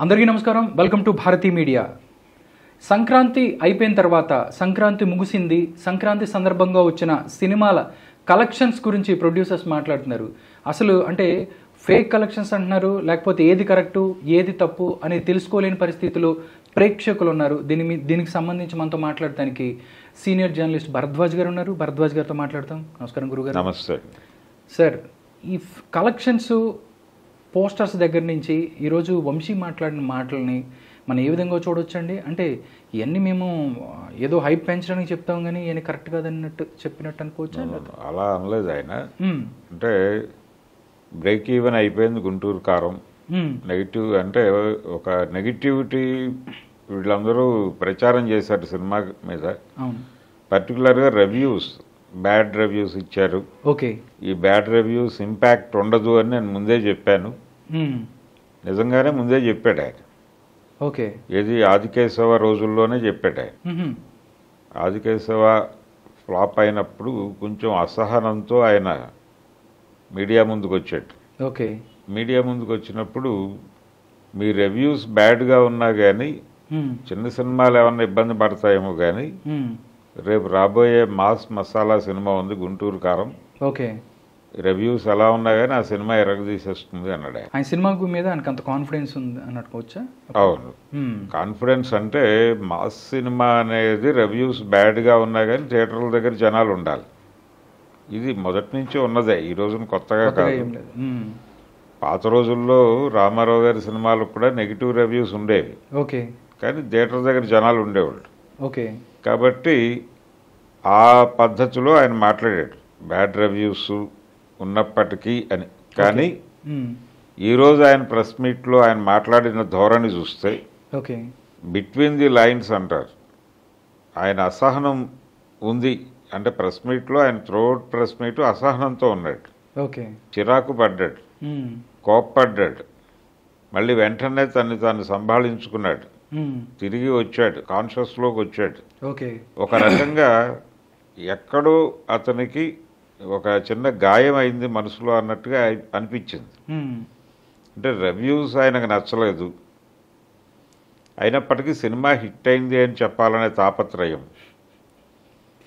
అందరికీ నమస్కారం. Welcome to Bharati media. Sankranti అయిపోయిన తర్వాత సంక్రాంతి ముగిసింది. సంక్రాంతి సందర్భంగా వచ్చిన సినిమాల కలెక్షన్స్ గురించి ప్రొడ్యూసర్స్ మాట్లాడుతున్నారు. అసలు అంటే ఫేక్ కలెక్షన్స్ అంటున్నారు, లేకపోతే ఏది కరెక్టు ఏది తప్పు అని తెలుసుకోలేని పరిస్థితుల్లో ప్రేక్షకులు ఉన్నారు. దీనికి సంబంధించి మనతో మాట్లాడటానికి సీనియర్ జర్నలిస్ట్ భరద్వాజ్ గారు ఉన్నారు. భరద్వాజ్ గారితో మాట్లాడతాం. నమస్కారం గురుగారు. నమస్తే సార్. ఈ కలెక్షన్స్ పోస్టర్స్ దగ్గర నుంచి ఈరోజు వంశీ మాట్లాడిన మాటలని మనం ఏ విధంగా చూడొచ్చండి? అంటే ఇవన్నీ మేము ఏదో హైప్ పెంచడానికి చెప్తాం కానీ ఇవన్నీ కరెక్ట్ కాదన్నట్టు చెప్పినట్టు అనుకోవచ్చు. అలా అనలేదు ఆయన. అంటే బ్రేక్ ఈవెన్ అయిపోయింది గుంటూరు కారం. నెగిటివ్ అంటే ఒక నెగిటివిటీ వీళ్ళందరూ ప్రచారం చేశారు సినిమా మీద. పర్టికులర్గా రివ్యూస్, బ్యాడ్ రివ్యూస్ ఇచ్చారు. ఓకే, ఈ బ్యాడ్ రివ్యూస్ ఇంపాక్ట్ ఉండదు అని నేను ముందే చెప్పాను. నిజంగానే ముందే చెప్పాడు ఆయన. ఓకే, ఏది ఆదికేశవ రోజుల్లోనే చెప్పాడు ఆయన. ఆదికేశవ ఫ్లాప్ అయినప్పుడు కొంచెం అసహనంతో ఆయన మీడియా ముందుకు వచ్చాడు. ఓకే, మీడియా ముందుకు వచ్చినప్పుడు మీ రివ్యూస్ బ్యాడ్గా ఉన్నా కానీ చిన్న సినిమాలు ఏమన్నా ఇబ్బంది పడతాయేమో కానీ రేపు రాబోయే మాస్ మసాలా సినిమా ఉంది గుంటూరు కారం. ఓకే, రివ్యూస్ ఎలా ఉన్నా కానీ ఆ సినిమా ఎరగదీసేస్తుంది అన్నాడు. ఆయన సినిమా మీద ఆయనకు అంత కాన్ఫిడెన్స్ ఉంది అన్నట్టుకోవచ్చా? అవును, కాన్ఫిడెన్స్ అంటే మాస్ సినిమా అనేది రివ్యూస్ బ్యాడ్గా ఉన్నా కానీ థియేటర్ల దగ్గర జనాలు ఉండాలి. ఇది మొదటి నుంచి ఉన్నదే, ఈ రోజున కొత్తగా కాదు. పాత రోజుల్లో రామారావు గారి సినిమాలకు కూడా నెగిటివ్ రివ్యూస్ ఉండేవి. ఓకే, కానీ థియేటర్ దగ్గర జనాలు ఉండేవాళ్ళు. ఓకే, కాబట్టి ఆ పద్ధతిలో ఆయన మాట్లాడాడు బ్యాడ్ రివ్యూస్ ఉన్నప్పటికీ అని. కానీ ఈరోజు ఆయన ప్రెస్ మీట్లో ఆయన మాట్లాడిన ధోరణి చూస్తే ఓకే, బిట్వీన్ ది లైన్స్ అంటారు. ఆయన అసహనం ఉంది అంటే ప్రెస్ మీట్లో ఆయన త్రూఅవుట్ ప్రెస్ మీట్ అసహనంతో ఉన్నాడు. ఓకే, చిరాకు పడ్డాడు, కోప్పడ్డాడు. మళ్ళీ వెంటనే తాను సంభాళించుకున్నాడు, తిరిగి వచ్చాడు, కాన్షియస్లోకి వచ్చాడు. ఓకే, ఒక రకంగా ఎక్కడో అతనికి ఒక చిన్న గాయం అయింది మనసులో అన్నట్టుగా అనిపించింది. అంటే రివ్యూస్ ఆయనకు నచ్చలేదు, అయినప్పటికీ సినిమా హిట్ అయింది అని చెప్పాలనే తాపత్రయం.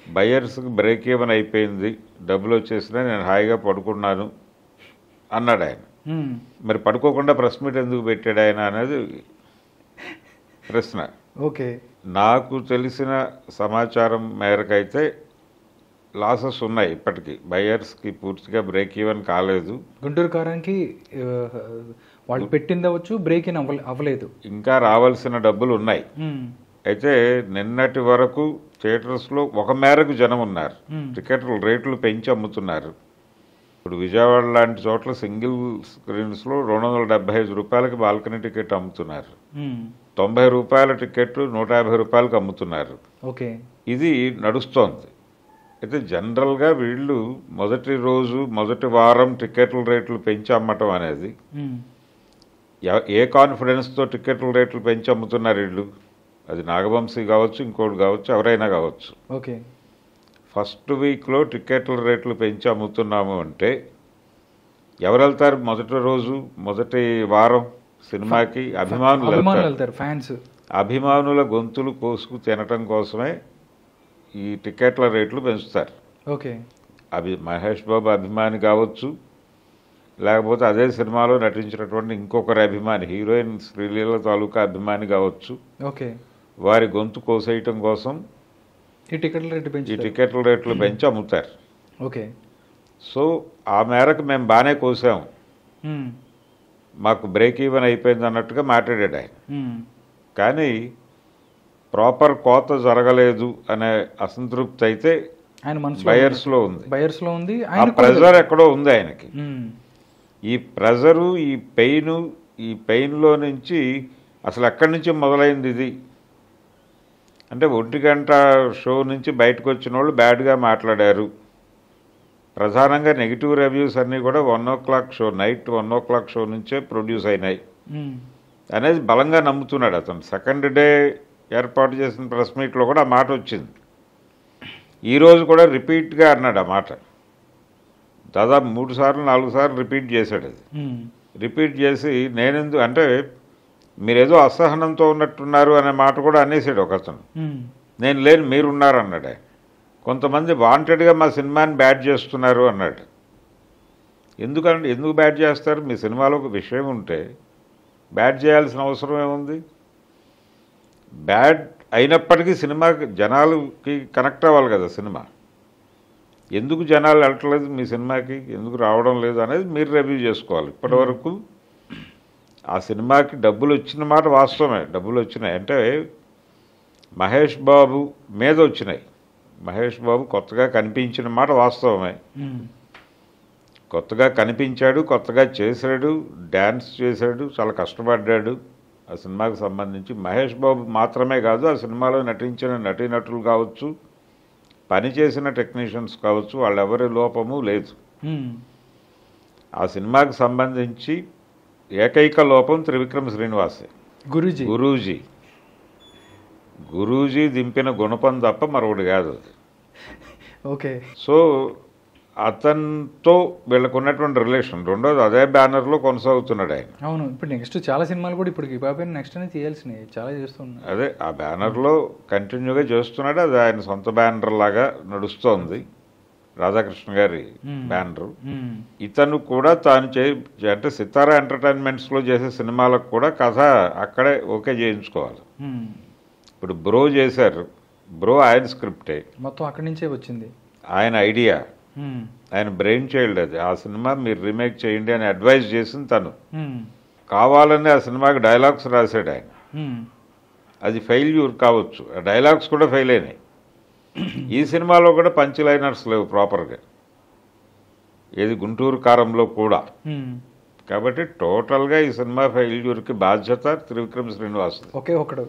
బయర్స్కి బ్రేక్ ఈవెన్ అయిపోయింది, డబ్బులు వచ్చేసినా నేను హాయిగా పడుకున్నాను అన్నాడు ఆయన. మరి పడుకోకుండా ప్రెస్ మీట్ ఎందుకు పెట్టాడు ఆయన అనేది ప్రశ్న. ఓకే, నాకు తెలిసిన సమాచారం మేరకైతే లాసెస్ ఉన్నాయి ఇప్పటికీ. బయర్స్కి పూర్తిగా బ్రేక్ ఈవెన్ కాలేదు. గుంటూరు కారానికి వాళ్ళు పెట్టింది అవ్వచ్చు, బ్రేక్ ఇన్ అవ్వలేదు, ఇంకా రావాల్సిన డబ్బులు ఉన్నాయి. అయితే నిన్నటి వరకు థియేటర్స్లో ఒక మేరకు జనం ఉన్నారు. టికెట్ల రేట్లు పెంచి అమ్ముతున్నారు. ఇప్పుడు విజయవాడ లాంటి చోట్ల సింగిల్ స్క్రీన్స్లో 275 రూపాయలకి బాల్కనీ టికెట్ అమ్ముతున్నారు. 90 రూపాయల టికెట్ 150 రూపాయలకు అమ్ముతున్నారు. ఓకే, ఇది నడుస్తోంది. అయితే జనరల్గా వీళ్ళు మొదటి రోజు మొదటి వారం టికెట్ల రేట్లు పెంచి అమ్మటం అనేది ఏ కాన్ఫిడెన్స్తో టికెట్ల రేట్లు పెంచి అమ్ముతున్నారు వీళ్ళు? అది నాగవంశీ కావచ్చు, ఇంకోటి కావచ్చు, ఎవరైనా కావచ్చు. ఓకే, ఫస్ట్ వీక్లో టికెట్ల రేట్లు పెంచి అమ్ముతున్నాము అంటే ఎవరు వెళ్తారు? మొదటి రోజు మొదటి వారం సినిమాకి అభిమానులు వెళ్తారు, ఫ్యాన్స్. అభిమానుల గొంతులు కోసుకు తినటం కోసమే ఈ టికెట్ల రేట్లు పెంచుతారు. ఓకే, మహేష్ బాబు అభిమాని కావచ్చు, లేకపోతే అదే సినిమాలో నటించినటువంటి ఇంకొకరి అభిమాని, హీరోయిన్ శ్రీలీల తాలూకా అభిమాని కావచ్చు. ఓకే, వారి గొంతు కోసేయటం కోసం ఈ టికెట్ల రేట్లు పెంచి అమ్ముతారు. ఓకే, సో ఆ మేరకు మేము బాగానే కోసాము, మాకు బ్రేక్ ఈవెన్ అయిపోయింది అన్నట్టుగా మాట్లాడాడు ఆయన. కానీ ప్రాపర్ కోత జరగలేదు అనే అసంతృప్తి అయితే ఆయన బయర్స్లో ఉంది. ఆ ప్రెజర్ ఎక్కడో ఉంది ఆయనకి. ఈ ప్రెజరు, ఈ పెయిన్లో నుంచి అసలు ఎక్కడి నుంచి మొదలైంది ఇది అంటే 1 గంట షో నుంచి బయటకు వచ్చిన వాళ్ళు బ్యాడ్గా మాట్లాడారు. ప్రధానంగా నెగిటివ్ రివ్యూస్ అన్నీ కూడా 1 o'clock show, night 1 o'clock show నుంచే ప్రొడ్యూస్ అయినాయి అనేది బలంగా నమ్ముతున్నాడు అతను. సెకండ్ డే ఏర్పాటు చేసిన ప్రెస్ మీట్లో కూడా ఆ మాట వచ్చింది. ఈరోజు కూడా రిపీట్గా అన్నాడు ఆ మాట. దాదాపు 3 సార్లు 4 సార్లు రిపీట్ చేశాడు. అది రిపీట్ చేసి నేనెందుకు అంటే మీరేదో అసహనంతో ఉన్నట్టున్నారు అనే మాట కూడా అనేసాడు ఒకతను. నేను లేని మీరున్నారు అన్నాడు. కొంతమంది వాంటెడ్గా మా సినిమాని బ్యాడ్ చేస్తున్నారు అన్నాడు. ఎందుకు బ్యాడ్ చేస్తారు? మీ సినిమాలో ఒక విషయం ఉంటే బ్యాడ్ చేయాల్సిన అవసరం ఏముంది? బ్యాడ్ అయినప్పటికీ సినిమాకి జనాలకి కనెక్ట్ అవ్వాలి కదా సినిమా. ఎందుకు జనాలు వెళ్ళట్లేదు మీ సినిమాకి, ఎందుకు రావడం లేదు అనేది మీరు రివ్యూ చేసుకోవాలి. ఇప్పటివరకు ఆ సినిమాకి డబ్బులు వచ్చిన మాట వాస్తవమే, డబ్బులు వచ్చినాయి. అంటే మహేష్ బాబు మీద వచ్చినాయి. మహేష్ బాబు కొత్తగా కనిపించిన మాట వాస్తవమే. కొత్తగా కనిపించాడు, కొత్తగా చేశాడు, డ్యాన్స్ చేశాడు, చాలా కష్టపడ్డాడు. ఆ సినిమాకి సంబంధించి మహేష్ బాబు మాత్రమే కాదు, ఆ సినిమాలో నటించిన నటీనటులు కావచ్చు, పనిచేసిన టెక్నీషియన్స్ కావచ్చు, వాళ్ళెవరి లోపము లేదు. ఆ సినిమాకి సంబంధించి ఏకైక లోపం త్రివిక్రమ్ శ్రీనివాసే, గురూజీ దింపిన గుణపం తప్ప మరొకటి కాదు అది. ఓకే. సో అతనితో వీళ్ళకు ఉన్నటువంటి రిలేషన్. రెండోది అదే బ్యానర్లో కొనసాగుతున్నాడు ఆయన. అవును, ఇప్పుడు నెక్స్ట్ చాలా సినిమాలు కూడా ఇప్పుడు బాబు నెక్స్ట్ అనేది చేయాల్సినవి చాలా చేస్తున్నాడు. అదే ఆ బ్యానర్లో కంటిన్యూగా చేస్తున్నాడు. అది ఆయన సొంత బ్యానర్ లాగా నడుస్తోంది, రాధాకృష్ణ గారి బ్యానరు. ఇతను కూడా తాను అంటే సితారా ఎంటర్టైన్మెంట్స్లో చేసే సినిమాలకు కూడా కథ అక్కడే ఓకే చేయించుకోవాలి. ఇప్పుడు బ్రో చేశారు, బ్రో ఆయన స్క్రిప్టే, మొత్తం అక్కడి నుంచే వచ్చింది, ఆయన ఐడియా, ఆయన బ్రెయిన్ చైల్డ్ అది. ఆ సినిమా మీరు రీమేక్ చేయండి అని అడ్వైజ్ చేసింది తను. కావాలని ఆ సినిమాకి డైలాగ్స్ రాశాడు ఆయన. అది ఫెయిల్యూర్ కావచ్చు, ఆ డైలాగ్స్ కూడా ఫెయిల్ అయినాయి. ఈ సినిమాలో కూడా పంచ్ లైనర్స్ లేవు ప్రాపర్గా, ఏది గుంటూరు కారంలో కూడా. కాబట్టి టోటల్గా ఈ సినిమా ఫెయిల్యూర్కి బాధ్యత త్రివిక్రమ్ శ్రీనివాస్. ఒకే ఒక్కడు.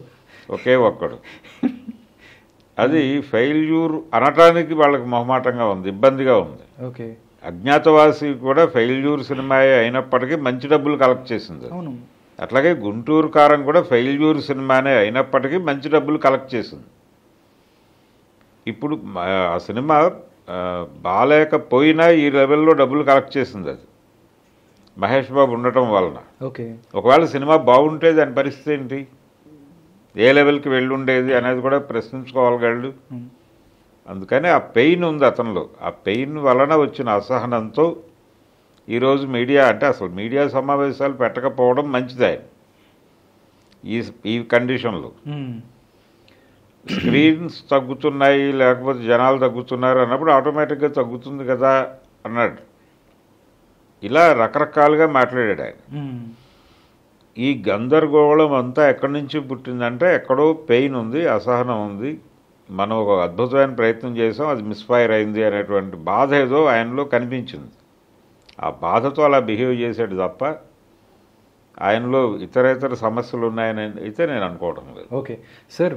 అది ఫెయిల్యూర్ అనటానికి వాళ్ళకి మొహమాటంగా ఉంది, ఇబ్బందిగా ఉంది. అజ్ఞాతవాసి కూడా ఫెయిల్యూర్ సినిమా అయినప్పటికీ మంచి డబ్బులు కలెక్ట్ చేసింది. అట్లాగే గుంటూరు కారం కూడా ఫెయిల్యూర్ సినిమానే అయినప్పటికీ మంచి డబ్బులు కలెక్ట్ చేసింది. ఇప్పుడు ఆ సినిమా బాలేకపోయినా ఈ లెవెల్లో డబ్బులు కలెక్ట్ చేసింది అది మహేష్ బాబు ఉండటం వలన. ఒకవేళ సినిమా బాగుంటే దాని పరిస్థితి ఏంటి, ఏ లెవెల్కి వెళ్ళుండేది అనేది కూడా ప్రశ్నించుకోగలడు. అందుకని ఆ పెయిన్ ఉంది అతనిలో. ఆ పెయిన్ వలన వచ్చిన అసహనంతో ఈరోజు మీడియా, అంటే అసలు మీడియా సమావేశాలు పెట్టకపోవడం మంచిది ఆయన ఈ కండిషన్లో. స్క్రీన్స్ తగ్గుతున్నాయి, లేకపోతే జనాలు తగ్గుతున్నారు అన్నప్పుడు ఆటోమేటిక్గా తగ్గుతుంది కదా అన్నాడు. ఇలా రకరకాలుగా మాట్లాడాడు ఆయన. ఈ గందరగోళం అంతా ఎక్కడి నుంచి పుట్టిందంటే ఎక్కడో పెయిన్ ఉంది, అసహనం ఉంది, మనం ఒక అద్భుతమైన ప్రయత్నం చేసాం, అది మిస్ఫైర్ అయింది అనేటువంటి బాధ ఏదో ఆయనలో కనిపించింది. ఆ బాధతో అలా బిహేవ్ చేశాడు తప్ప ఆయనలో ఇతరేతర సమస్యలు ఉన్నాయని అయితే నేను అనుకోవడం లేదు. ఓకే సార్,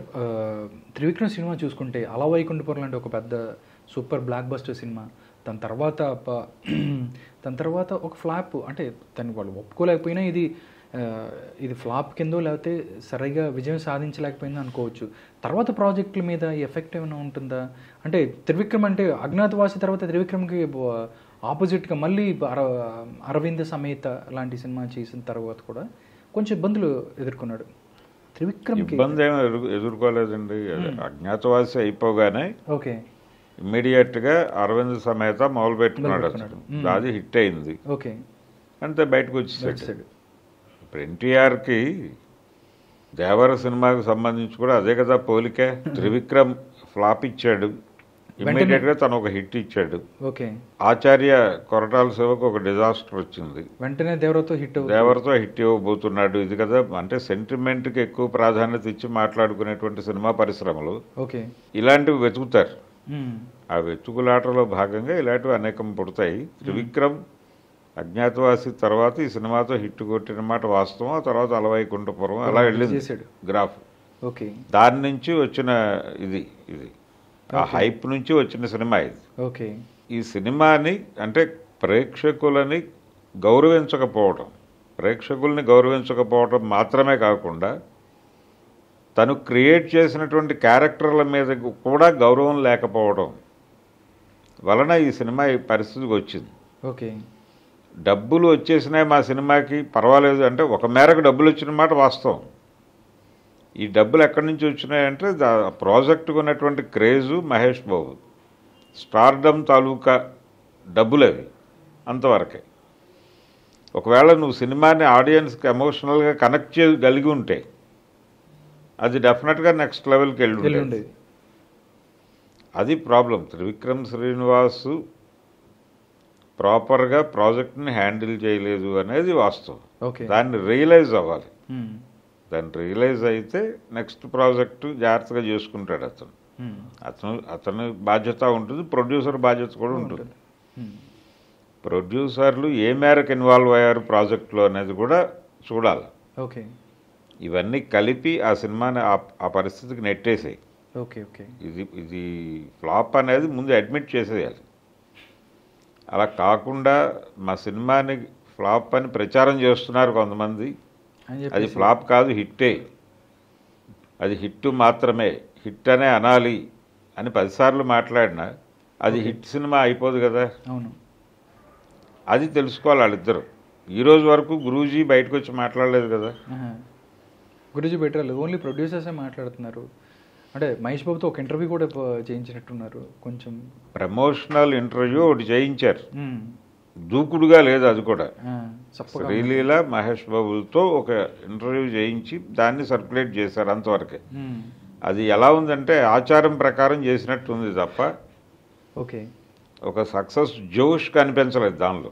త్రివిక్రమ్ సినిమా చూసుకుంటే అలా వైకుంఠపురం లాంటి ఒక పెద్ద సూపర్ బ్లాక్ బస్టర్ సినిమా, దాని తర్వాత ఒక ఫ్లాప్, అంటే దాన్ని వాళ్ళు ఒప్పుకోలేకపోయినా ఇది ఫ్లాప్ కిందో లేకపోతే సరిగా విజయం సాధించలేకపోయిందో అనుకోవచ్చు. తర్వాత ప్రాజెక్టుల మీద ఈ ఎఫెక్ట్ ఏమైనా ఉంటుందా? అంటే త్రివిక్రమ్ అంటే అజ్ఞాతవాసి తర్వాత త్రివిక్రమ్కి ఆపోజిట్గా మళ్ళీ అరవింద సమేత లాంటి సినిమా చేసిన తర్వాత కూడా కొంచెం ఇబ్బందులు ఎదుర్కొన్నాడు త్రివిక్రమ్. ఇబ్బంది ఏమో ఎదుర్కోలేదండి. అజ్ఞాతవాసి అయిపోగానే ఓకే ఇమ్మీడియట్గా అరవింద సమేత మొదలు పెట్టుకున్నాడు. అది హిట్ అయింది, ఓకే అంతే, బయటకు వచ్చేసాడు. ఇప్పుడు ఎన్టీఆర్కి దేవర సినిమాకి సంబంధించి కూడా అదే కదా పోలిక. త్రివిక్రమ్ ఫ్లాప్ ఇచ్చాడు, ఇమ్మీడియట్గా తను ఒక హిట్ ఇచ్చాడు. ఓకే, ఆచార్య కొరటాల శివకు ఒక డిజాస్టర్ వచ్చింది, వెంటనే దేవరతో హిట్ ఇవ్వబోతున్నాడు. ఇది కదా అంటే సెంటిమెంట్కి ఎక్కువ ప్రాధాన్యత ఇచ్చి మాట్లాడుకునేటువంటి సినిమా పరిశ్రమలు ఓకే ఇలాంటివి వెతుకుతారు. ఆ వెతుకులాటలో భాగంగా ఇలాంటివి అనేకం పుడతాయి. త్రివిక్రమ్ అజ్ఞాతవాసి తర్వాత ఈ సినిమాతో హిట్ కొట్టిన మాట వాస్తవం. ఆ తర్వాత అలవైకుంఠపురం అలా వెళ్ళింది గ్రాఫ్. ఓకే, దాని నుంచి వచ్చిన ఇది ఆ హైప్ నుంచి వచ్చిన సినిమా ఇది. ఓకే, ఈ సినిమాని అంటే ప్రేక్షకుల్ని గౌరవించకపోవడం మాత్రమే కాకుండా తను క్రియేట్ చేసినటువంటి క్యారెక్టర్ల మీద కూడా గౌరవం లేకపోవడం వలన ఈ సినిమా ఈ పరిస్థితికి వచ్చింది. ఓకే, డబ్బులు వచ్చేసినాయి మా సినిమాకి పర్వాలేదు అంటే ఒక మేరకు డబ్బులు వచ్చిన మాట వాస్తవం. ఈ డబ్బులు ఎక్కడి నుంచి వచ్చినాయంటే ప్రాజెక్టుకు ఉన్నటువంటి క్రేజు మహేష్ బాబు స్టార్డమ్ తాలూకా డబ్బులు అవి అంతవరకే. ఒకవేళ నువ్వు సినిమాని ఆడియన్స్కి ఎమోషనల్గా కనెక్ట్ చేయగలిగి ఉంటే అది డెఫినెట్గా నెక్స్ట్ లెవెల్కి వెళ్ళి ఉండేది. అది ప్రాబ్లం. త్రివిక్రమ్ శ్రీనివాసు ప్రాపర్గా ప్రాజెక్ట్ని హ్యాండిల్ చేయలేదు అనేది వాస్తవం. దాన్ని రియలైజ్ అవ్వాలి. దాన్ని రియలైజ్ అయితే నెక్స్ట్ ప్రాజెక్టు జాగ్రత్తగా చేసుకుంటాడు అతను బాధ్యత ఉంటుంది, ప్రొడ్యూసర్ బాధ్యత కూడా ఉంటుంది. ప్రొడ్యూసర్లు ఏ మేరకు ఇన్వాల్వ్ అయ్యారు ప్రాజెక్టులో అనేది కూడా చూడాలి. ఇవన్నీ కలిపి ఆ సినిమాని ఆ పరిస్థితికి నెట్టేసాయి. ఇది ఫ్లాప్ అనేది ముందు అడ్మిట్ చేసేయాలి. అలా కాకుండా మా సినిమాని ఫ్లాప్ అని ప్రచారం చేస్తున్నారు కొంతమంది. అది ఫ్లాప్ కాదు, హిట్టే. అది హిట్ మాత్రమే, హిట్ అనే అనాలి అని 10 సార్లు మాట్లాడినా అది హిట్ సినిమా అయిపోదు కదా. అది తెలుసుకోవాలి వాళ్ళిద్దరు. ఈరోజు వరకు గురూజీ బయటకు వచ్చి మాట్లాడలేదు కదా. గురూజీ బెటర్ ఓన్లీ ప్రొడ్యూసర్సే మాట్లాడుతున్నారు. అంటే మహేష్ బాబుతో ఒక ఇంటర్వ్యూ కూడా చేయించినట్టున్నారు. కొంచెం ప్రమోషనల్ ఇంటర్వ్యూ ఒకటి చేయించారు, దూకుడుగా లేదు. అది కూడా శ్రీలీల మహేష్ బాబులతో ఒక ఇంటర్వ్యూ చేయించి దాన్ని సర్క్యులేట్ చేశారు, అంతవరకే. అది ఎలా ఉందంటే ఆచారం ప్రకారం చేసినట్టు ఉంది తప్ప ఒక సక్సెస్ జోష్ కనిపించలేదు దానిలో.